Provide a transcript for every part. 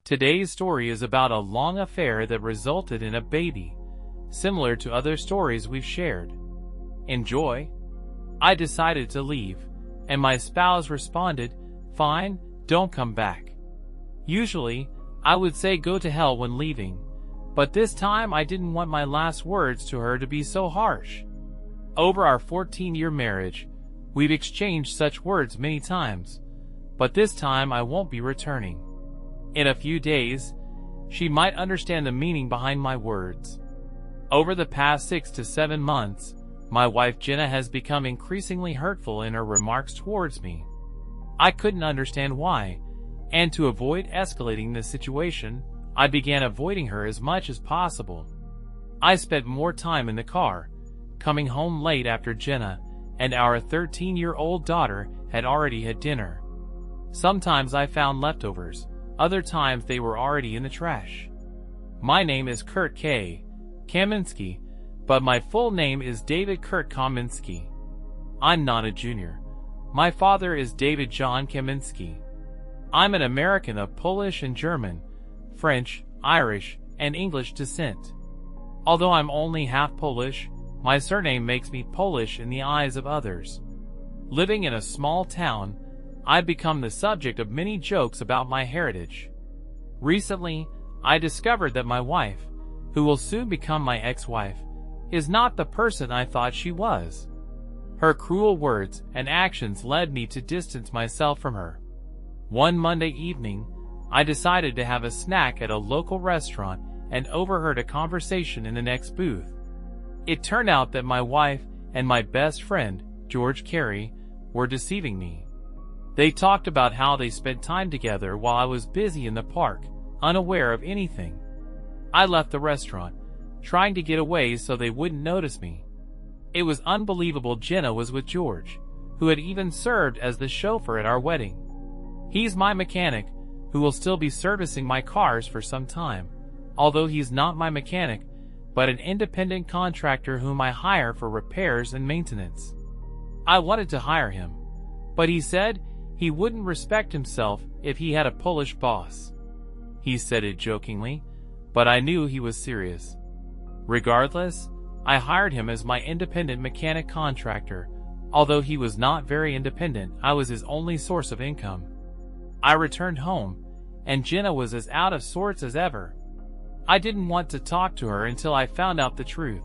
Today's story is about a long affair that resulted in a baby, similar to other stories we've shared. Enjoy? I decided to leave, and my spouse responded, "Fine, don't come back." Usually, I would say go to hell when leaving, but this time I didn't want my last words to her to be so harsh. Over our 14-year marriage, we've exchanged such words many times, but this time I won't be returning. In a few days, she might understand the meaning behind my words. Over the past 6 to 7 months, my wife Jenna has become increasingly hurtful in her remarks towards me. I couldn't understand why, and to avoid escalating the situation, I began avoiding her as much as possible. I spent more time in the car, coming home late after Jenna and our 13-year-old daughter had already had dinner. Sometimes I found leftovers, other times they were already in the trash. My name is Kurt K. Kaminsky, but my full name is David Kurt Kaminsky. I'm not a junior. My father is David John Kaminsky. I'm an American of Polish and German, French, Irish, and English descent. Although I'm only half Polish, my surname makes me Polish in the eyes of others. Living in a small town, I've become the subject of many jokes about my heritage. Recently, I discovered that my wife, who will soon become my ex-wife, is not the person I thought she was. Her cruel words and actions led me to distance myself from her. One Monday evening, I decided to have a snack at a local restaurant and overheard a conversation in the next booth. It turned out that my wife and my best friend, George Carey, were deceiving me. They talked about how they spent time together while I was busy in the park, unaware of anything. I left the restaurant, trying to get away so they wouldn't notice me. It was unbelievable Jenna was with George, who had even served as the chauffeur at our wedding. He's my mechanic, who will still be servicing my cars for some time, although he's not my mechanic, but an independent contractor whom I hire for repairs and maintenance. I wanted to hire him, but he said he wouldn't respect himself if he had a Polish boss. He said it jokingly, but I knew he was serious. Regardless, I hired him as my independent mechanic contractor. Although he was not very independent, I was his only source of income. I returned home, and Jenna was as out of sorts as ever. I didn't want to talk to her until I found out the truth.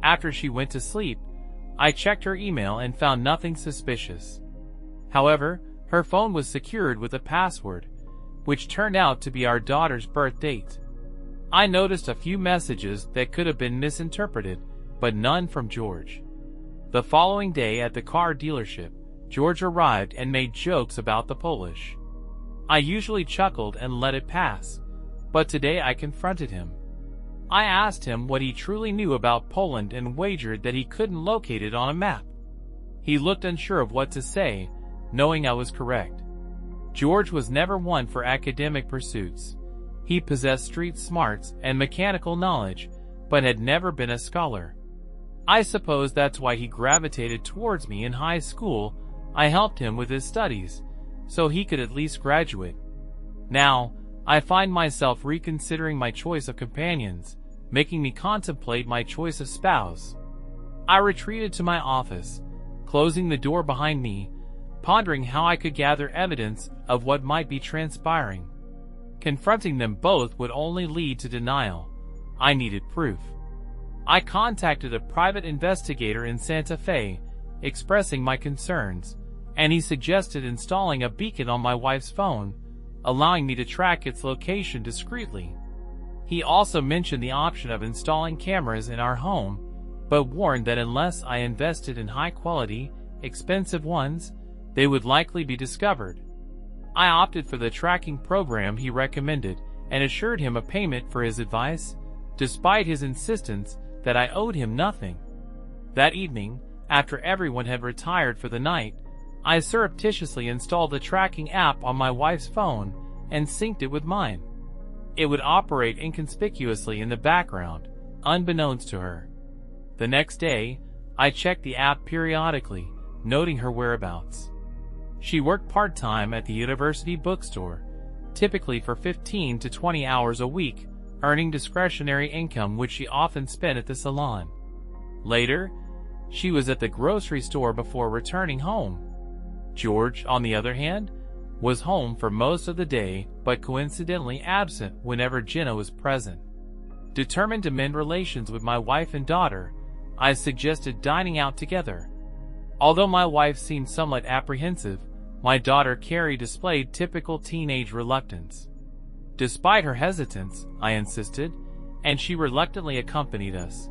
After she went to sleep, I checked her email and found nothing suspicious. However, her phone was secured with a password, which turned out to be our daughter's birth date. I noticed a few messages that could have been misinterpreted, but none from George. The following day at the car dealership, George arrived and made jokes about the Polish. I usually chuckled and let it pass, but today I confronted him. I asked him what he truly knew about Poland and wagered that he couldn't locate it on a map. He looked unsure of what to say, knowing I was correct. George was never one for academic pursuits. He possessed street smarts and mechanical knowledge, but had never been a scholar. I suppose that's why he gravitated towards me in high school. I helped him with his studies, so he could at least graduate. Now, I find myself reconsidering my choice of companions, making me contemplate my choice of spouse. I retreated to my office, closing the door behind me, pondering how I could gather evidence of what might be transpiring. Confronting them both would only lead to denial. I needed proof. I contacted a private investigator in Santa Fe, expressing my concerns, and he suggested installing a beacon on my wife's phone, allowing me to track its location discreetly. He also mentioned the option of installing cameras in our home, but warned that unless I invested in high-quality, expensive ones, they would likely be discovered. I opted for the tracking program he recommended and assured him of payment for his advice, despite his insistence that I owed him nothing. That evening, after everyone had retired for the night, I surreptitiously installed the tracking app on my wife's phone and synced it with mine. It would operate inconspicuously in the background, unbeknownst to her. The next day, I checked the app periodically, noting her whereabouts. She worked part-time at the university bookstore, typically for 15 to 20 hours a week, earning discretionary income which she often spent at the salon. Later, she was at the grocery store before returning home. George, on the other hand, was home for most of the day but coincidentally absent whenever Jenna was present. Determined to mend relations with my wife and daughter, I suggested dining out together. Although my wife seemed somewhat apprehensive, my daughter Carrie displayed typical teenage reluctance. Despite her hesitance, I insisted, and she reluctantly accompanied us.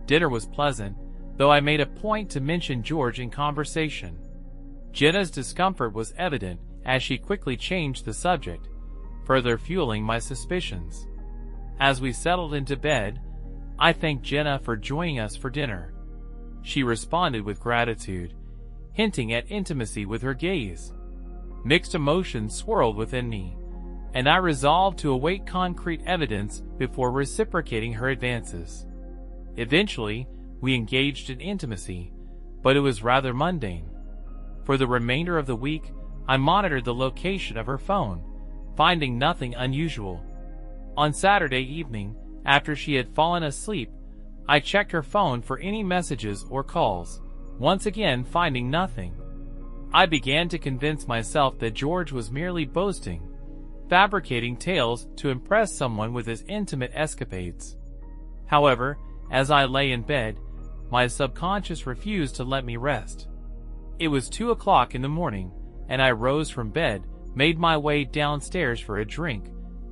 Dinner was pleasant, though I made a point to mention George in conversation. Jenna's discomfort was evident as she quickly changed the subject, further fueling my suspicions. As we settled into bed, I thanked Jenna for joining us for dinner. She responded with gratitude, hinting at intimacy with her gaze. Mixed emotions swirled within me, and I resolved to await concrete evidence before reciprocating her advances. Eventually, we engaged in intimacy, but it was rather mundane. For the remainder of the week, I monitored the location of her phone, finding nothing unusual. On Saturday evening, after she had fallen asleep, I checked her phone for any messages or calls, once again finding nothing. I began to convince myself that George was merely boasting, fabricating tales to impress someone with his intimate escapades. However, as I lay in bed, my subconscious refused to let me rest. It was 2 o'clock in the morning, and I rose from bed, made my way downstairs for a drink,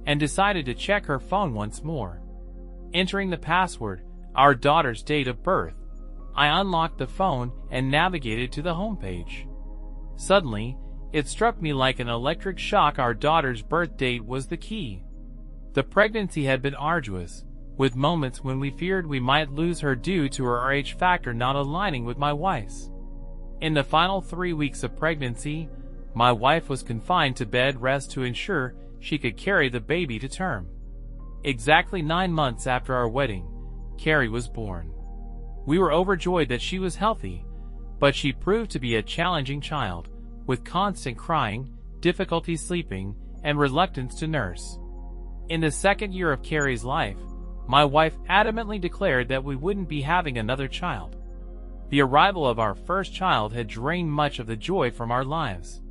and decided to check her phone once more. Entering the password, our daughter's date of birth, I unlocked the phone and navigated to the homepage. Suddenly, it struck me like an electric shock. Our daughter's birth date was the key. The pregnancy had been arduous, with moments when we feared we might lose her due to her RH factor not aligning with my wife's. In the final 3 weeks of pregnancy, my wife was confined to bed rest to ensure she could carry the baby to term. Exactly 9 months after our wedding, Carrie was born. We were overjoyed that she was healthy, but she proved to be a challenging child, with constant crying, difficulty sleeping, and reluctance to nurse. In the second year of Carrie's life, my wife adamantly declared that we wouldn't be having another child. The arrival of our first child had drained much of the joy from our lives.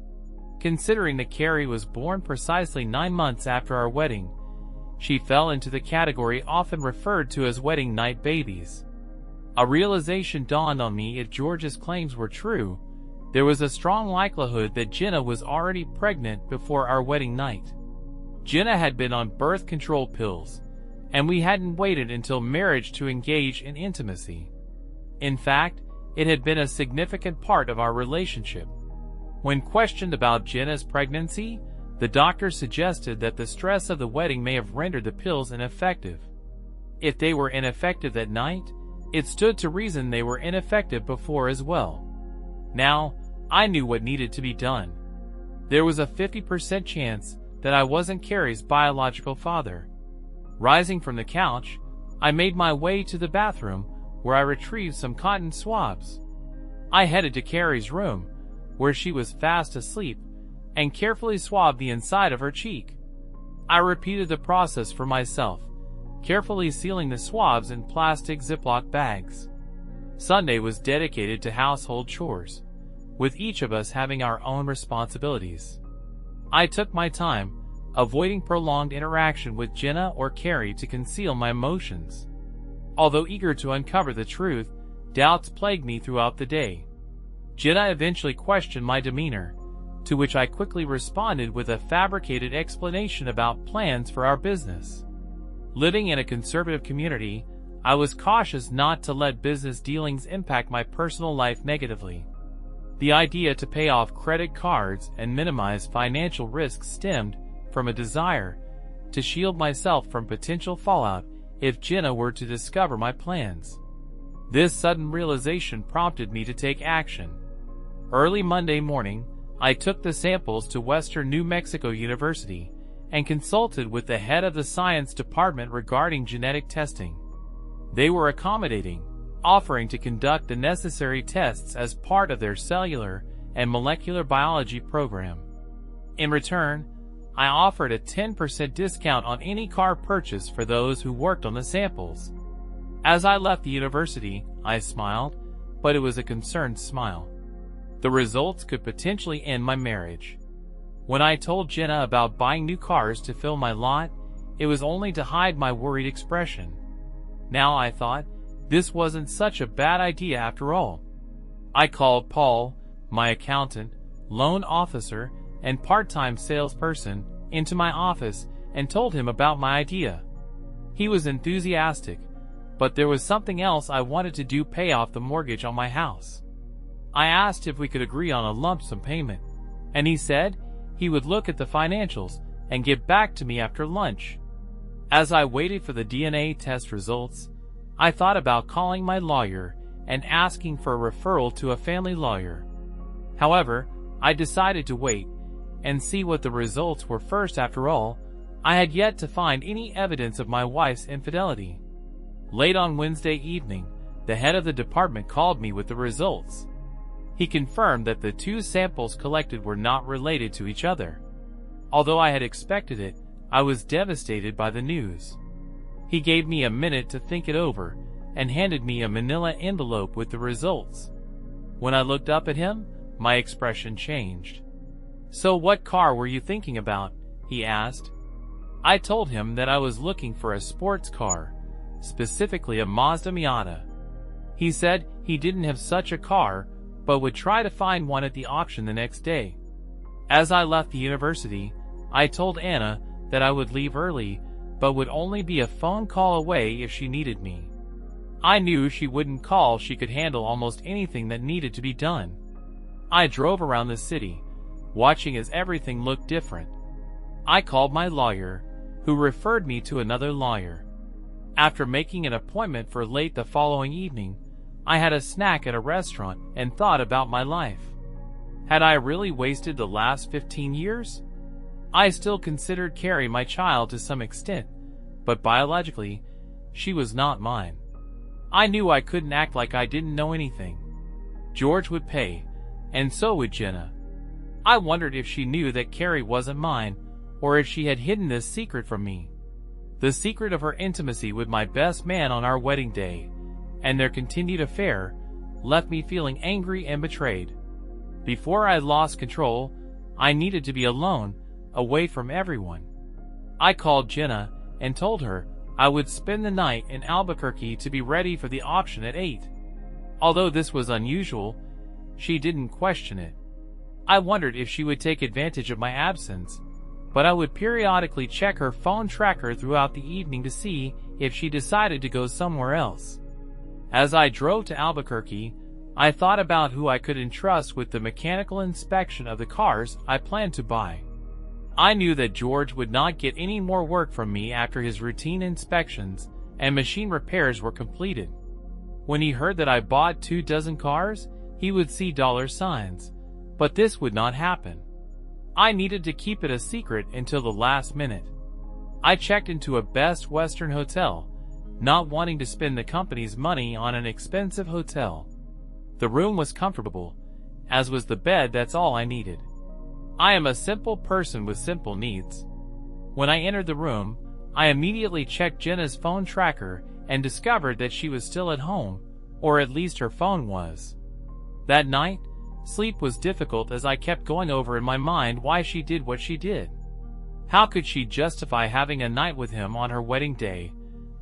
Considering that Carrie was born precisely 9 months after our wedding, she fell into the category often referred to as wedding night babies. A realization dawned on me: if George's claims were true, there was a strong likelihood that Jenna was already pregnant before our wedding night. Jenna had been on birth control pills, and we hadn't waited until marriage to engage in intimacy. In fact, it had been a significant part of our relationship. When questioned about Jenna's pregnancy, the doctor suggested that the stress of the wedding may have rendered the pills ineffective. If they were ineffective that night, it stood to reason they were ineffective before as well. Now, I knew what needed to be done. There was a 50% chance that I wasn't Carrie's biological father. Rising from the couch, I made my way to the bathroom, where I retrieved some cotton swabs. I headed to Carrie's room, where she was fast asleep, and carefully swabbed the inside of her cheek. I repeated the process for myself, carefully sealing the swabs in plastic Ziploc bags. Sunday was dedicated to household chores, with each of us having our own responsibilities. I took my time, avoiding prolonged interaction with Jenna or Carrie to conceal my emotions. Although eager to uncover the truth, doubts plagued me throughout the day. Jenna eventually questioned my demeanor, to which I quickly responded with a fabricated explanation about plans for our business. Living in a conservative community, I was cautious not to let business dealings impact my personal life negatively. The idea to pay off credit cards and minimize financial risks stemmed from a desire to shield myself from potential fallout if Jenna were to discover my plans. This sudden realization prompted me to take action. Early Monday morning, I took the samples to Western New Mexico University and consulted with the head of the science department regarding genetic testing. They were accommodating, offering to conduct the necessary tests as part of their cellular and molecular biology program. In return, I offered a 10% discount on any car purchase for those who worked on the samples. As I left the university, I smiled, but it was a concerned smile. The results could potentially end my marriage. When I told Jenna about buying new cars to fill my lot, it was only to hide my worried expression. Now I thought, this wasn't such a bad idea after all. I called Paul, my accountant, loan officer, and part-time salesperson, into my office and told him about my idea. He was enthusiastic, but there was something else I wanted to do: pay off the mortgage on my house. I asked if we could agree on a lump sum payment, and he said he would look at the financials and get back to me after lunch. As I waited for the DNA test results, I thought about calling my lawyer and asking for a referral to a family lawyer. However, I decided to wait and see what the results were first. After all, I had yet to find any evidence of my wife's infidelity. Late on Wednesday evening, the head of the department called me with the results. He confirmed that the two samples collected were not related to each other. Although I had expected it, I was devastated by the news. He gave me a minute to think it over and handed me a manila envelope with the results. When I looked up at him, my expression changed. "So what car were you thinking about?" he asked. I told him that I was looking for a sports car, specifically a Mazda Miata. He said he didn't have such a car, but would try to find one at the auction the next day. As I left the university, I told Anna that I would leave early, but would only be a phone call away if she needed me. I knew she wouldn't call; she could handle almost anything that needed to be done. I drove around the city, watching as everything looked different. I called my lawyer, who referred me to another lawyer. After making an appointment for late the following evening, I had a snack at a restaurant and thought about my life. Had I really wasted the last 15 years? I still considered Carrie my child to some extent, but biologically, she was not mine. I knew I couldn't act like I didn't know anything. George would pay, and so would Jenna. I wondered if she knew that Carrie wasn't mine, or if she had hidden this secret from me. The secret of her intimacy with my best man on our wedding day, and their continued affair, left me feeling angry and betrayed. Before I lost control, I needed to be alone, away from everyone. I called Jenna and told her I would spend the night in Albuquerque to be ready for the auction at 8. Although this was unusual, she didn't question it. I wondered if she would take advantage of my absence, but I would periodically check her phone tracker throughout the evening to see if she decided to go somewhere else. As I drove to Albuquerque, I thought about who I could entrust with the mechanical inspection of the cars I planned to buy. I knew that George would not get any more work from me after his routine inspections and machine repairs were completed. When he heard that I bought 24 cars, he would see dollar signs, but this would not happen. I needed to keep it a secret until the last minute. I checked into a Best Western hotel, not wanting to spend the company's money on an expensive hotel. The room was comfortable, as was the bed. That's all I needed. I am a simple person with simple needs. When I entered the room, I immediately checked Jenna's phone tracker and discovered that she was still at home, or at least her phone was. That night, sleep was difficult as I kept going over in my mind why she did what she did. How could she justify having a night with him on her wedding day,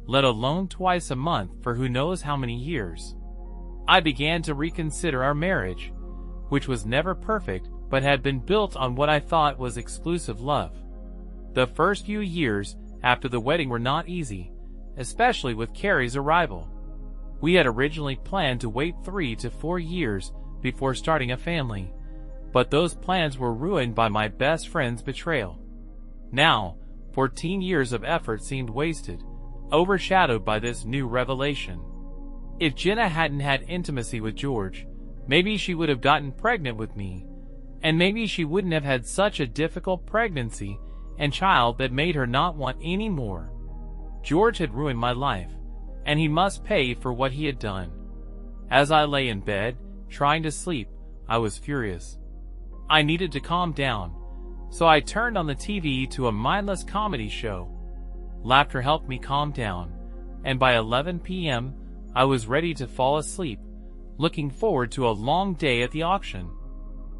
let alone twice a month for who knows how many years? I began to reconsider our marriage, which was never perfect but had been built on what I thought was exclusive love. The first few years after the wedding were not easy, especially with Carrie's arrival. We had originally planned to wait 3 to 4 years before starting a family, but those plans were ruined by my best friend's betrayal. Now, 14 years of effort seemed wasted, overshadowed by this new revelation. If Jenna hadn't had intimacy with George, maybe she would have gotten pregnant with me, and maybe she wouldn't have had such a difficult pregnancy and child that made her not want any more. George had ruined my life, and he must pay for what he had done. As I lay in bed, trying to sleep, I was furious. I needed to calm down, so I turned on the TV to a mindless comedy show. Laughter helped me calm down, and by 11 p.m., I was ready to fall asleep, looking forward to a long day at the auction.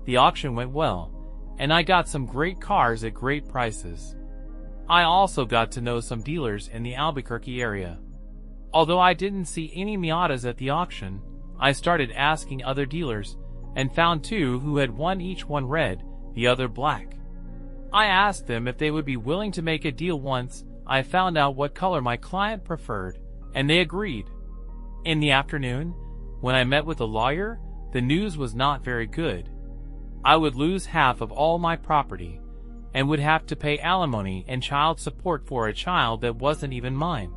The auction went well, and I got some great cars at great prices. I also got to know some dealers in the Albuquerque area. Although I didn't see any Miatas at the auction, I started asking other dealers and found two who had one, each one red, the other black. I asked them if they would be willing to make a deal once I found out what color my client preferred, and they agreed. In the afternoon, when I met with a lawyer, the news was not very good. I would lose half of all my property, and would have to pay alimony and child support for a child that wasn't even mine.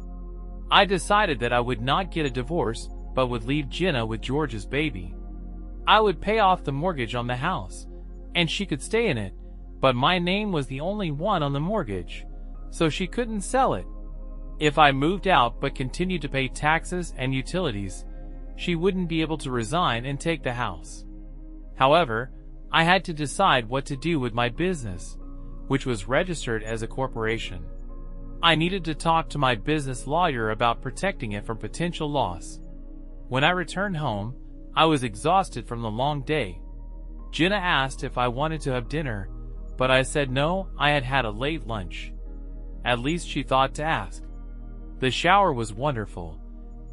I decided that I would not get a divorce, but would leave Jenna with George's baby. I would pay off the mortgage on the house, and she could stay in it, but my name was the only one on the mortgage, so she couldn't sell it. If I moved out but continued to pay taxes and utilities, she wouldn't be able to resign and take the house. However, I had to decide what to do with my business, which was registered as a corporation. I needed to talk to my business lawyer about protecting it from potential loss. When I returned home, I was exhausted from the long day. Jenna asked if I wanted to have dinner, but I said no, I had had a late lunch. At least she thought to ask. The shower was wonderful,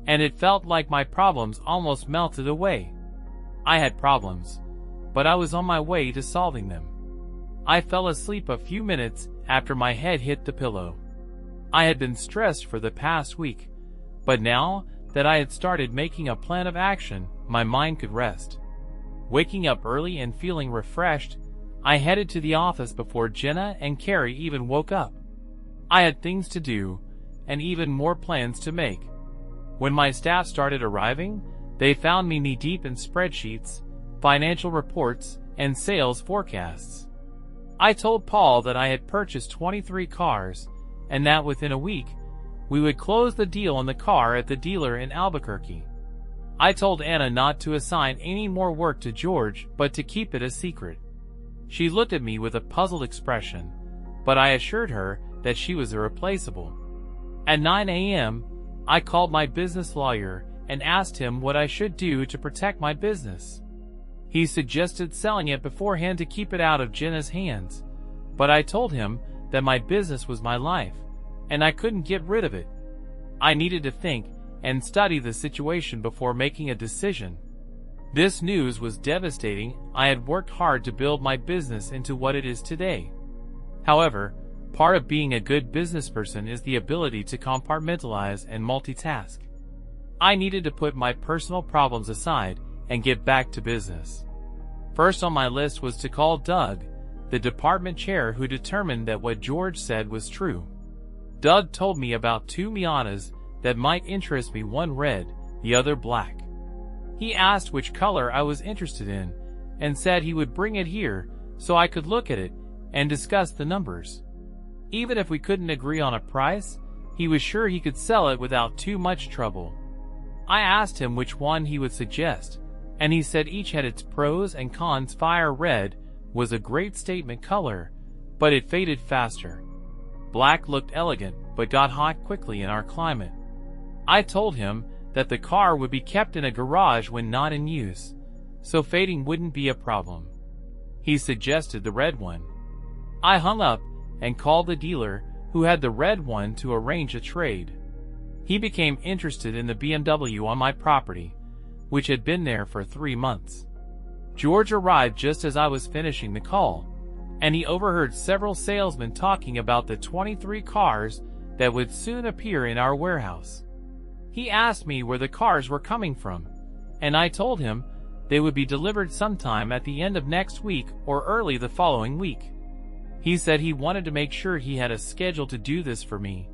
and it felt like my problems almost melted away. I had problems, but I was on my way to solving them. I fell asleep a few minutes after my head hit the pillow. I had been stressed for the past week, but now that I had started making a plan of action, my mind could rest. Waking up early and feeling refreshed, I headed to the office before Jenna and Carrie even woke up. I had things to do, and even more plans to make. When my staff started arriving, they found me knee-deep in spreadsheets, financial reports, and sales forecasts. I told Paul that I had purchased 23 cars, and that within a week, we would close the deal on the car at the dealer in Albuquerque. I told Anna not to assign any more work to George, but to keep it a secret. She looked at me with a puzzled expression, but I assured her that she was irreplaceable. At 9 a.m., I called my business lawyer and asked him what I should do to protect my business. He suggested selling it beforehand to keep it out of Jenna's hands, but I told him that my business was my life, and I couldn't get rid of it. I needed to think and study the situation before making a decision. This news was devastating. I had worked hard to build my business into what it is today. However, part of being a good businessperson is the ability to compartmentalize and multitask. I needed to put my personal problems aside and get back to business. First on my list was to call Doug, the department chair who determined that what George said was true. Doug told me about two Miatas that might interest me, one red, the other black. He asked which color I was interested in, and said he would bring it here so I could look at it and discuss the numbers. Even if we couldn't agree on a price, he was sure he could sell it without too much trouble. I asked him which one he would suggest, and he said each had its pros and cons. Fire red was a great statement color, but it faded faster. Black looked elegant, but got hot quickly in our climate. I told him that the car would be kept in a garage when not in use, so fading wouldn't be a problem. He suggested the red one. I hung up and called the dealer who had the red one to arrange a trade. He became interested in the BMW on my property, which had been there for 3 months. George arrived just as I was finishing the call, and he overheard several salesmen talking about the 23 cars that would soon appear in our warehouse. He asked me where the cars were coming from, and I told him they would be delivered sometime at the end of next week or early the following week. He said he wanted to make sure he had a schedule to do this for me,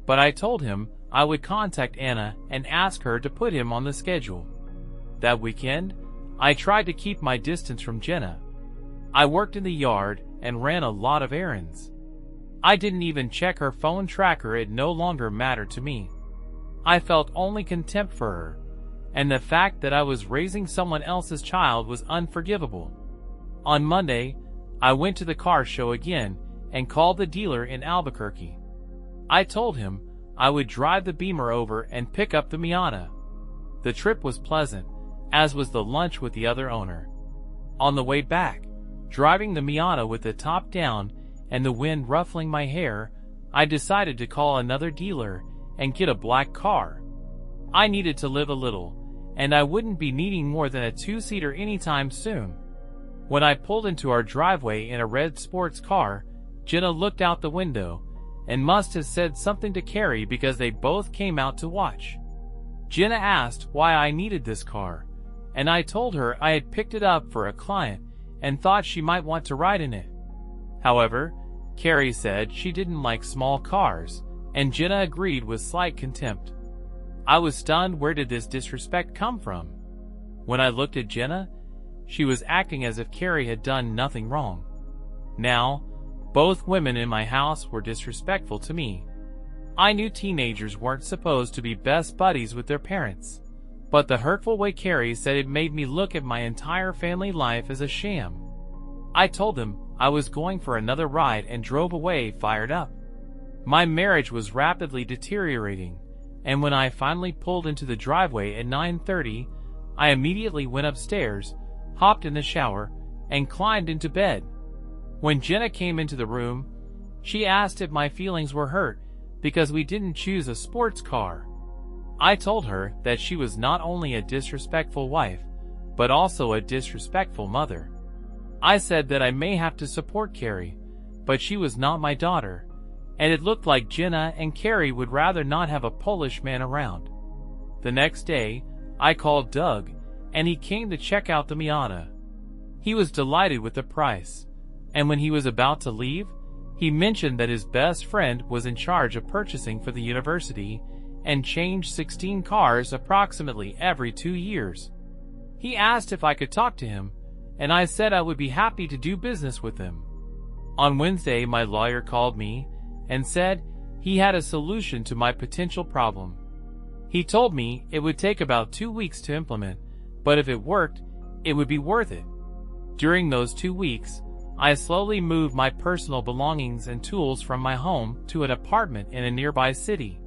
but I told him I would contact Anna and ask her to put him on the schedule. That weekend, I tried to keep my distance from Jenna. I worked in the yard and ran a lot of errands. I didn't even check her phone tracker. It no longer mattered to me. I felt only contempt for her, and the fact that I was raising someone else's child was unforgivable. On Monday, I went to the car show again and called the dealer in Albuquerque. I told him I would drive the Beamer over and pick up the Miata. The trip was pleasant, as was the lunch with the other owner. On the way back, driving the Miata with the top down and the wind ruffling my hair, I decided to call another dealer and get a black car. I needed to live a little, and I wouldn't be needing more than a two-seater anytime soon. When I pulled into our driveway in a red sports car, Jenna looked out the window and must have said something to Carrie because they both came out to watch. Jenna asked why I needed this car, and I told her I had picked it up for a client and thought she might want to ride in it. However, Carrie said she didn't like small cars, and Jenna agreed with slight contempt. I was stunned. Where did this disrespect come from? When I looked at Jenna, she was acting as if Carrie had done nothing wrong. Now, both women in my house were disrespectful to me. I knew teenagers weren't supposed to be best buddies with their parents, but the hurtful way Carrie said it made me look at my entire family life as a sham. I told them I was going for another ride and drove away fired up. My marriage was rapidly deteriorating, and when I finally pulled into the driveway at 9:30, I immediately went upstairs, hopped in the shower, and climbed into bed. When Jenna came into the room, she asked if my feelings were hurt because we didn't choose a sports car. I told her that she was not only a disrespectful wife, but also a disrespectful mother. I said that I may have to support Carrie, but she was not my daughter, and it looked like Jenna and Carrie would rather not have a Polish man around. The next day, I called Doug, and he came to check out the Miata. He was delighted with the price, and when he was about to leave, he mentioned that his best friend was in charge of purchasing for the university and changed 16 cars approximately every 2 years. He asked if I could talk to him, and I said I would be happy to do business with him. On Wednesday, my lawyer called me and said he had a solution to my potential problem. He told me it would take about 2 weeks to implement, but if it worked, it would be worth it. During those 2 weeks, I slowly moved my personal belongings and tools from my home to an apartment in a nearby city.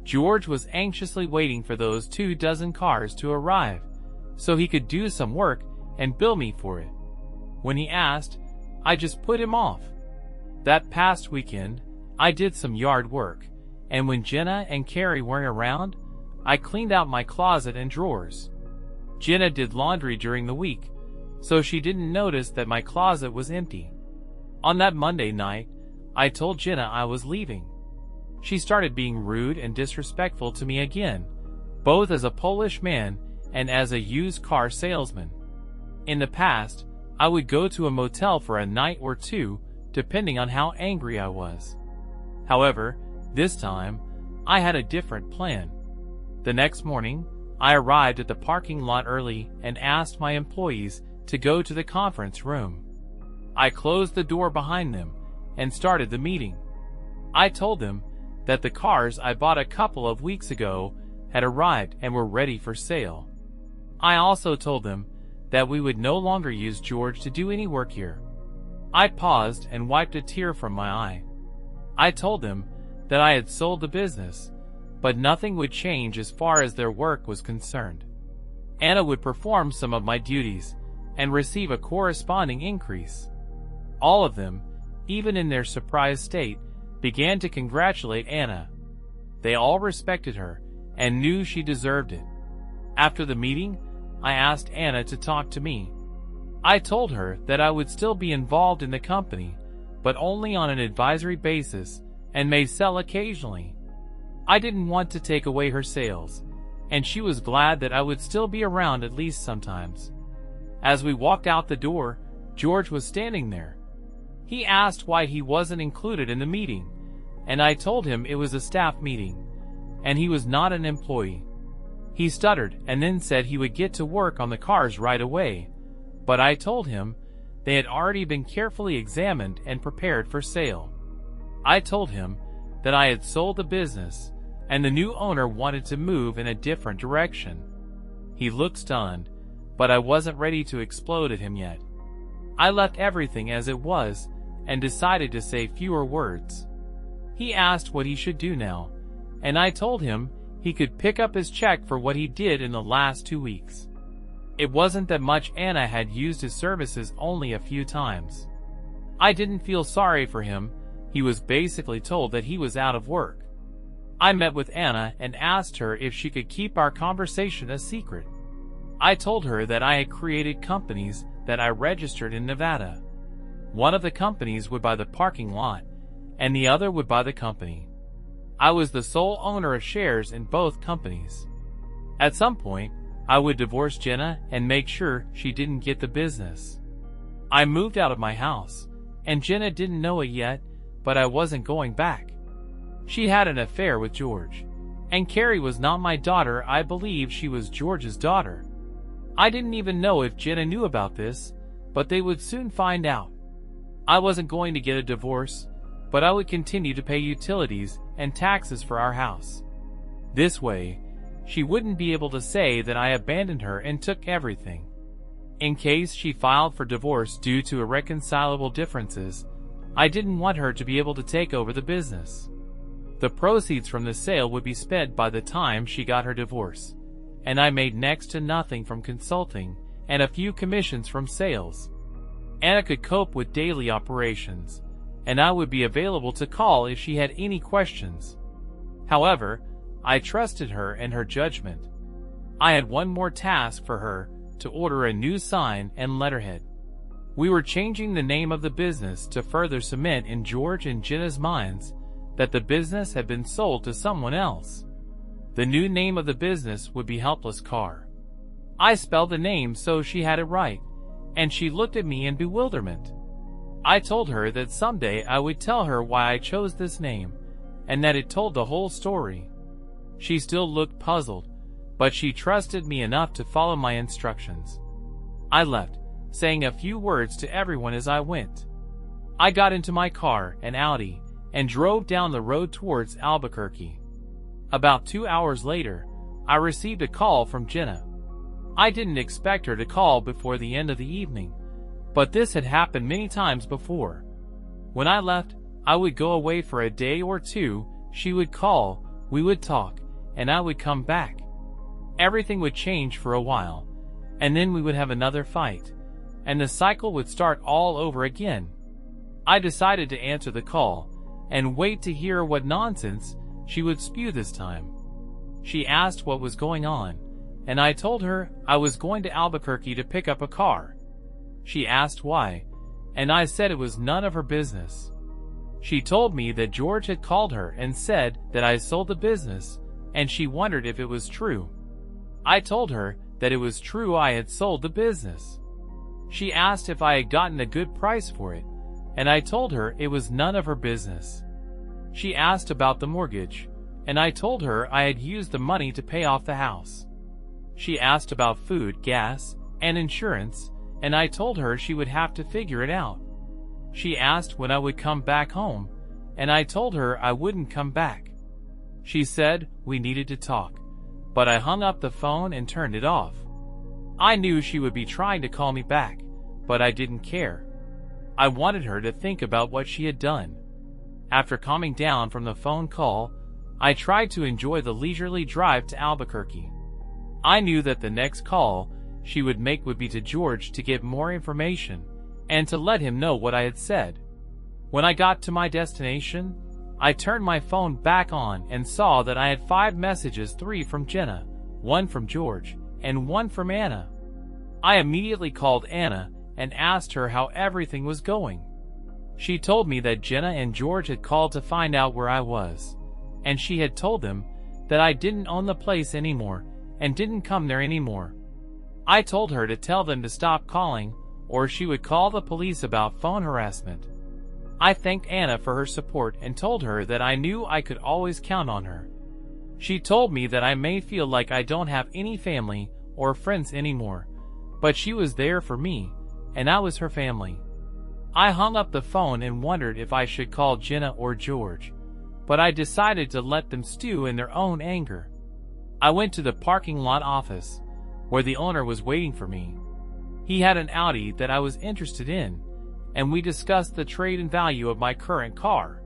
George was anxiously waiting for those 24 cars to arrive, so he could do some work and bill me for it. When he asked, I just put him off. That past weekend, I did some yard work, and when Jenna and Carrie weren't around, I cleaned out my closet and drawers. Jenna did laundry during the week, so she didn't notice that my closet was empty. On that Monday night, I told Jenna I was leaving. She started being rude and disrespectful to me again, both as a Polish man and as a used car salesman. In the past, I would go to a motel for a night or two, depending on how angry I was. However, this time, I had a different plan. The next morning, I arrived at the parking lot early and asked my employees to go to the conference room. I closed the door behind them and started the meeting. I told them that the cars I bought a couple of weeks ago had arrived and were ready for sale. I also told them that we would no longer use George to do any work here. I paused and wiped a tear from my eye. I told them that I had sold the business, but nothing would change as far as their work was concerned. Anna would perform some of my duties and receive a corresponding increase. All of them, even in their surprised state, began to congratulate Anna. They all respected her and knew she deserved it. After the meeting, I asked Anna to talk to me. I told her that I would still be involved in the company, but only on an advisory basis and may sell occasionally. I didn't want to take away her sales, and she was glad that I would still be around at least sometimes. As we walked out the door, George was standing there. He asked why he wasn't included in the meeting, and I told him it was a staff meeting, and he was not an employee. He stuttered and then said he would get to work on the cars right away, but I told him they had already been carefully examined and prepared for sale. I told him that I had sold the business, and the new owner wanted to move in a different direction. He looked stunned, but I wasn't ready to explode at him yet. I left everything as it was and decided to say fewer words. He asked what he should do now, and I told him he could pick up his check for what he did in the last 2 weeks. It wasn't that much. Anna had used his services only a few times. I didn't feel sorry for him. He was basically told that he was out of work. I met with Anna and asked her if she could keep our conversation a secret. I told her that I had created companies that I registered in Nevada. One of the companies would buy the parking lot, and the other would buy the company. I was the sole owner of shares in both companies. At some point, I would divorce Jenna and make sure she didn't get the business. I moved out of my house, and Jenna didn't know it yet, but I wasn't going back. She had an affair with George, and Carrie was not my daughter. I believe she was George's daughter. I didn't even know if Jenna knew about this, but they would soon find out. I wasn't going to get a divorce, but I would continue to pay utilities and taxes for our house. This way, she wouldn't be able to say that I abandoned her and took everything. In case she filed for divorce due to irreconcilable differences, I didn't want her to be able to take over the business. The proceeds from the sale would be spent by the time she got her divorce, and I made next to nothing from consulting and a few commissions from sales. Anna could cope with daily operations, and I would be available to call if she had any questions. However, I trusted her and her judgment. I had one more task for her: to order a new sign and letterhead. We were changing the name of the business to further cement in George and Jenna's minds that the business had been sold to someone else. The new name of the business would be Helpless Car. I spelled the name so she had it right, and she looked at me in bewilderment. I told her that someday I would tell her why I chose this name, and that it told the whole story. She still looked puzzled, but she trusted me enough to follow my instructions. I left, saying a few words to everyone as I went. I got into my car, an Audi, and drove down the road towards Albuquerque. About 2 hours later, I received a call from Jenna. I didn't expect her to call before the end of the evening, but this had happened many times before. When I left, I would go away for a day or two, she would call, we would talk, and I would come back. Everything would change for a while, and then we would have another fight, and the cycle would start all over again. I decided to answer the call and wait to hear what nonsense she would spew this time. She asked what was going on, and I told her I was going to Albuquerque to pick up a car. She asked why, and I said it was none of her business. She told me that George had called her and said that I sold the business, and she wondered if it was true. I told her that it was true, I had sold the business. She asked if I had gotten a good price for it, and I told her it was none of her business. She asked about the mortgage, and I told her I had used the money to pay off the house. She asked about food, gas, and insurance, and I told her she would have to figure it out. She asked when I would come back home, and I told her I wouldn't come back. She said we needed to talk, but I hung up the phone and turned it off. I knew she would be trying to call me back, but I didn't care. I wanted her to think about what she had done. After calming down from the phone call, I tried to enjoy the leisurely drive to Albuquerque. I knew that the next call she would make would be to George to get more information and to let him know what I had said. When I got to my destination, I turned my phone back on and saw that I had 5 messages, 3 from Jenna, 1 from George, and 1 from Anna. I immediately called Anna and asked her how everything was going. She told me that Jenna and George had called to find out where I was, and she had told them that I didn't own the place anymore and didn't come there anymore. I told her to tell them to stop calling, or she would call the police about phone harassment. I thanked Anna for her support and told her that I knew I could always count on her. She told me that I may feel like I don't have any family or friends anymore, but she was there for me, and I was her family. I hung up the phone and wondered if I should call Jenna or George, but I decided to let them stew in their own anger. I went to the parking lot office, where the owner was waiting for me. He had an Audi that I was interested in, and we discussed the trade-in value of my current car.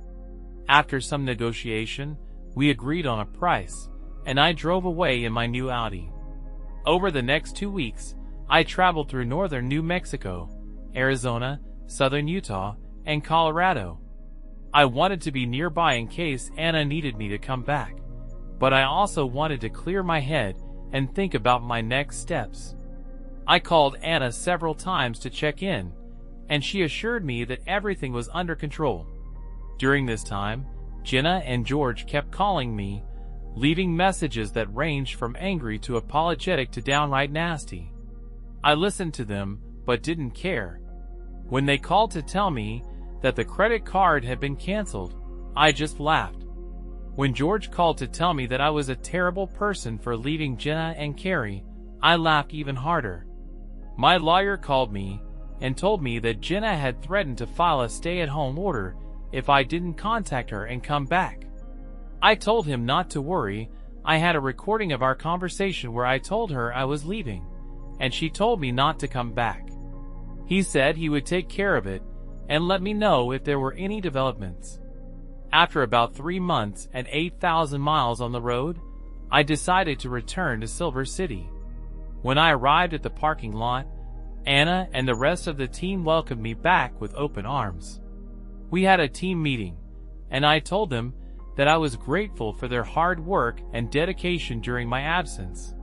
After some negotiation, we agreed on a price, and I drove away in my new Audi. Over the next 2 weeks, I traveled through northern New Mexico, Arizona, southern Utah, and Colorado. I wanted to be nearby in case Anna needed me to come back, but I also wanted to clear my head and think about my next steps. I called Anna several times to check in, and she assured me that everything was under control. During this time, Jenna and George kept calling me, leaving messages that ranged from angry to apologetic to downright nasty. I listened to them, but didn't care. When they called to tell me that the credit card had been canceled, I just laughed. When George called to tell me that I was a terrible person for leaving Jenna and Carrie, I laughed even harder. My lawyer called me and told me that Jenna had threatened to file a stay-at-home order if I didn't contact her and come back. I told him not to worry. I had a recording of our conversation where I told her I was leaving, and she told me not to come back. He said he would take care of it and let me know if there were any developments. After about 3 months and 8,000 miles on the road, I decided to return to Silver City. When I arrived at the parking lot, Anna and the rest of the team welcomed me back with open arms. We had a team meeting, and I told them that I was grateful for their hard work and dedication during my absence.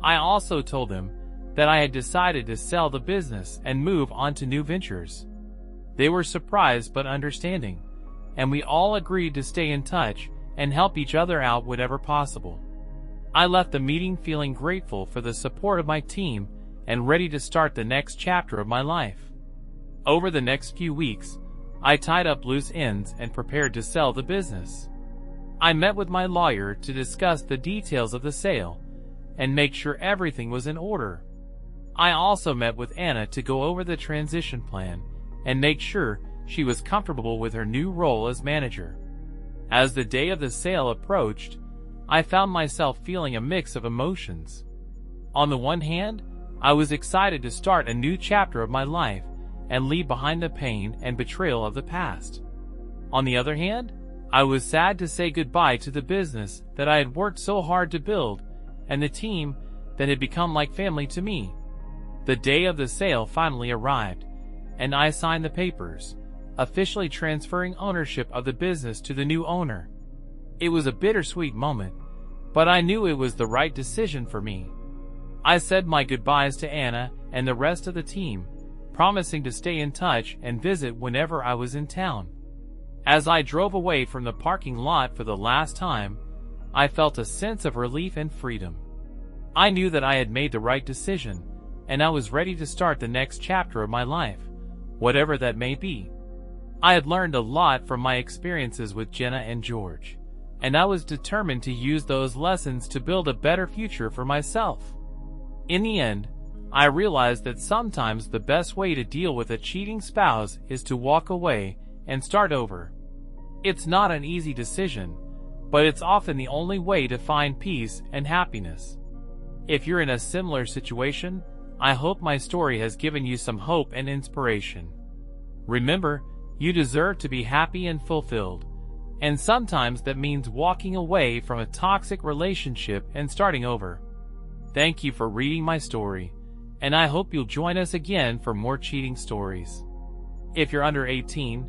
I also told them that I had decided to sell the business and move on to new ventures. They were surprised but understanding, and we all agreed to stay in touch and help each other out whenever possible. I left the meeting feeling grateful for the support of my team and ready to start the next chapter of my life. Over the next few weeks, I tied up loose ends and prepared to sell the business. I met with my lawyer to discuss the details of the sale and make sure everything was in order. I also met with Anna to go over the transition plan and make sure she was comfortable with her new role as manager. As the day of the sale approached, I found myself feeling a mix of emotions. On the one hand, I was excited to start a new chapter of my life and leave behind the pain and betrayal of the past. On the other hand, I was sad to say goodbye to the business that I had worked so hard to build and the team that had become like family to me. The day of the sale finally arrived, and I signed the papers, officially transferring ownership of the business to the new owner. It was a bittersweet moment, but I knew it was the right decision for me. I said my goodbyes to Anna and the rest of the team, promising to stay in touch and visit whenever I was in town. As I drove away from the parking lot for the last time, I felt a sense of relief and freedom. I knew that I had made the right decision, and I was ready to start the next chapter of my life, whatever that may be. I had learned a lot from my experiences with Jenna and George, and I was determined to use those lessons to build a better future for myself. In the end, I realized that sometimes the best way to deal with a cheating spouse is to walk away and start over. It's not an easy decision, but it's often the only way to find peace and happiness. If you're in a similar situation, I hope my story has given you some hope and inspiration. Remember, you deserve to be happy and fulfilled, and sometimes that means walking away from a toxic relationship and starting over. Thank you for reading my story, and I hope you'll join us again for more cheating stories. If you're under 18,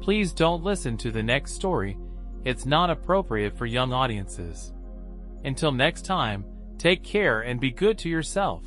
please don't listen to the next story. It's not appropriate for young audiences. Until next time, take care and be good to yourself.